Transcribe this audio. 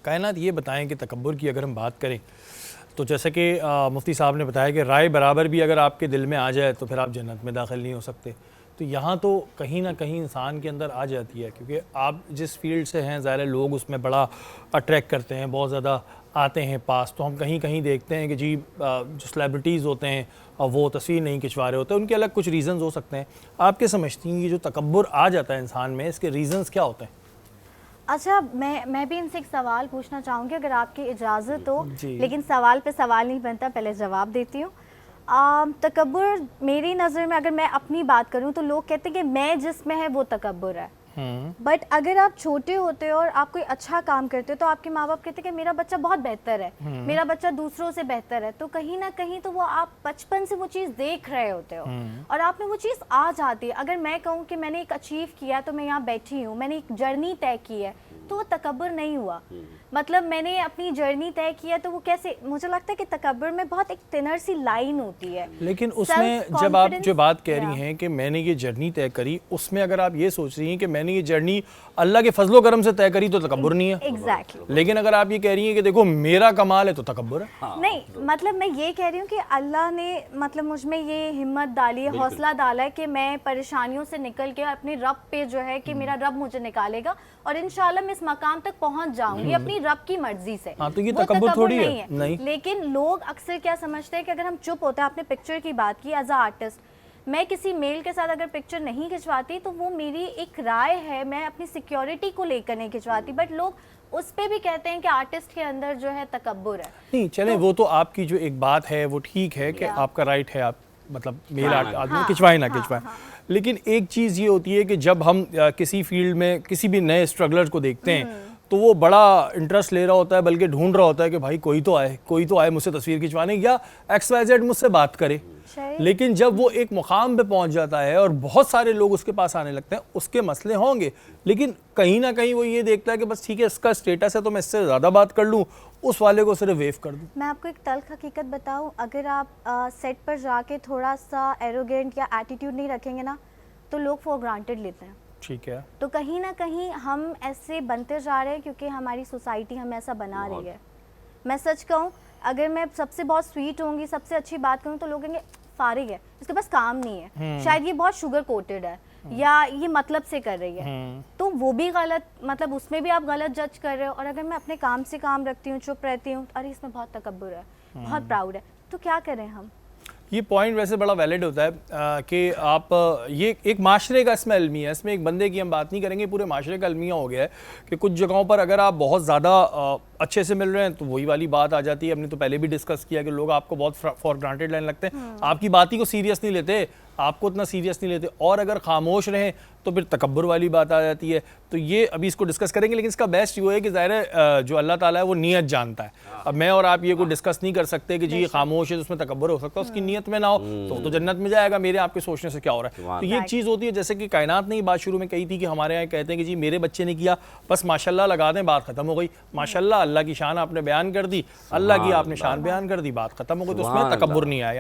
कायनात ये बताएं कि तकब्बुर की अगर हम बात करें तो जैसे कि मुफ्ती साहब ने बताया कि राय बराबर भी अगर आपके दिल में आ जाए तो फिर आप जन्नत में दाखिल नहीं हो सकते। तो यहाँ तो कहीं ना कहीं इंसान के अंदर आ जाती है, क्योंकि आप जिस फील्ड से हैं ज़ाहिर लोग उसमें बड़ा अट्रैक्ट करते हैं, बहुत ज़्यादा आते हैं पास। तो हम कहीं कहीं देखते हैं कि जी जो सेलिब्रिटीज़ होते हैं वो तस्वीर नहीं खिंचवा रहे होते, उनके अलग कुछ रीज़न्स हो सकते हैं। आप क्या समझती हैं कि जो तकब्बुर आ जाता है इंसान में, इसके रीज़न्स क्या होते हैं? अच्छा, मैं भी इनसे एक सवाल पूछना चाहूँगी अगर आपकी इजाज़त हो, लेकिन सवाल पे सवाल नहीं बनता, पहले जवाब देती हूँ। तकब्बुर मेरी नज़र में अगर मैं अपनी बात करूँ तो लोग कहते हैं कि मैं जिसमें है वो तकब्बुर है। बट अगर आप छोटे होते हो और आप कोई अच्छा काम करते हो तो आपके माँ बाप कहते हैं कि मेरा बच्चा बहुत बेहतर है, मेरा बच्चा दूसरों से बेहतर है। तो कहीं ना कहीं तो वो आप बचपन से वो चीज़ देख रहे होते हो और आप में वो चीज़ आ जाती है। अगर मैं कहूँ कि मैंने एक अचीव किया तो मैं यहाँ बैठी हूँ, मैंने एक जर्नी तय की है, तो वो तकब्बुर नहीं हुआ। मतलब मैंने अपनी जर्नी तय किया तो वो कैसे, मुझे लगता है कि तकब्बुर में बहुत एक थिनर सी लाइन होती है। लेकिन उसमें जब आप जो बात कह रही हैं कि मैंने ये जर्नी तय करी, उसमें अगर आप ये सोच रही हैं कि मैंने ये जर्नी अल्लाह के फजलो करम से तय करी तो तकब्बुर नहीं है। एग्जैक्टली। लेकिन अगर आप ये कह रही हैं कि देखो मेरा कमाल है तो तकब्बुर है। नहीं, मतलब मैं ये कह रही हूँ कि अल्लाह ने मतलब मुझ में ये हिम्मत डाली है, हौसला डाला है कि मैं परेशानियों से निकल के अपने रब पे जो है कि मेरा रब मुझे निकालेगा और इंशाल्लाह मैं इस मकाम तक पहुंच जाऊंगी अपनी रब की मर्जी से। हाँ, तो ये तकब्बुर थोड़ी है। नहीं। लेकिन लोग अक्सर क्या समझते हैं कि अगर हम चुप होते हैं, आपने पिक्चर की बात की, एज अ आर्टिस्ट मैं किसी मेल के साथ अगर पिक्चर नहीं खिंचवाती तो वो मेरी एक राय है, मैं अपनी सिक्योरिटी को लेकर नहीं खिंचवाती। बट लोग उस पे भी कहते हैं कि आर्टिस्ट के अंदर जो है तकब्बुर है। नहीं चले वो तो आपकी जो एक बात है वो ठीक है कि आपका राइट है, आप मतलब मेल आदमी खिंचवाए ना खिंचवाए। लेकिन एक चीज़ ये होती है कि जब हम किसी फील्ड में किसी भी नए स्ट्रगलर को देखते हैं तो वो बड़ा इंटरेस्ट ले रहा होता है, बल्कि ढूंढ रहा होता है कि भाई कोई तो आए मुझसे तस्वीर खिंचवाने या XYZ मुझसे बात करे। लेकिन जब वो एक मुकाम पे पहुंच जाता है और बहुत सारे लोग उसके पास आने लगते हैं, उसके मसले होंगे, लेकिन कहीं ना कहीं वो ये देखता है कि बस ठीक है इसका स्टेटस है तो मैं इससे ज़्यादा बात कर लूँ, उस वाले को सिर्फ वेव कर दूँ। मैं आपको एक तल्ख हकीकत बताऊँ, अगर आप सेट पर जाके थोड़ा सा एरोगेंट या एटीट्यूड नहीं रखेंगे ना तो लोग फॉर ग्रांटेड लेते हैं। ठीक है। तो कहीं ना कहीं हम ऐसे बनते जा रहे हैं क्योंकि हमारी सोसाइटी हमें ऐसा बना रही है। मैं सच कहूँ, अगर मैं सबसे बहुत स्वीट होंगी, सबसे अच्छी बात करूँ तो लोग कहेंगे फारिग है, इसके पास काम नहीं है, शायद ये बहुत शुगर कोटेड है या ये मतलब से कर रही है। तो वो भी गलत, मतलब उसमें भी आप गलत जज कर रहे हो। और अगर मैं अपने काम से काम रखती हूँ, चुप रहती हूँ, अरे इसमें बहुत तकब्बुर है, बहुत प्राउड है, तो क्या करें हम? ये पॉइंट वैसे बड़ा वैलिड होता है कि आप ये एक माशरे का इसमें अलमिया है, इसमें एक बंदे की हम बात नहीं करेंगे, पूरे माशरे का अलमिया हो गया है कि कुछ जगहों पर अगर आप बहुत ज़्यादा अच्छे से मिल रहे हैं तो वही वाली बात आ जाती है। हमने तो पहले भी डिस्कस किया कि लोग आपको बहुत फॉर ग्रांटेड लेने लगते हैं, आपकी बात ही को सीरियस नहीं लेते, आपको उतना सीरियस नहीं लेते, और अगर खामोश रहें तो फिर तकब्बुर वाली बात आ जाती है। तो ये अभी इसको डिस्कस करेंगे, लेकिन इसका बेस्ट ये है कि ज़ाहिर है जो अल्लाह ताला है वो नीयत जानता है। अब मैं और आप ये को डिस्कस नहीं कर सकते कि जी ये खामोश है तो उसमें तकब्बुर हो सकता है, उसकी नीयत में ना हो तो जन्नत में जाएगा, मेरे आपके सोचने से क्या हो रहा है। तो ये एक चीज़ होती है, जैसे कि कायनात ने ये बात शुरू में कही थी कि हमारे यहाँ कहते हैं कि जी मेरे बच्चे ने किया, बस माशाल्लाह लगा दें, बात खत्म हो गई। माशाल्लाह अल्लाह की शान आपने बयान कर दी, अल्लाह की आपने शान बयान कर दी, बात खत्म हो गई, तो उसमें तकब्बुर नहीं आया।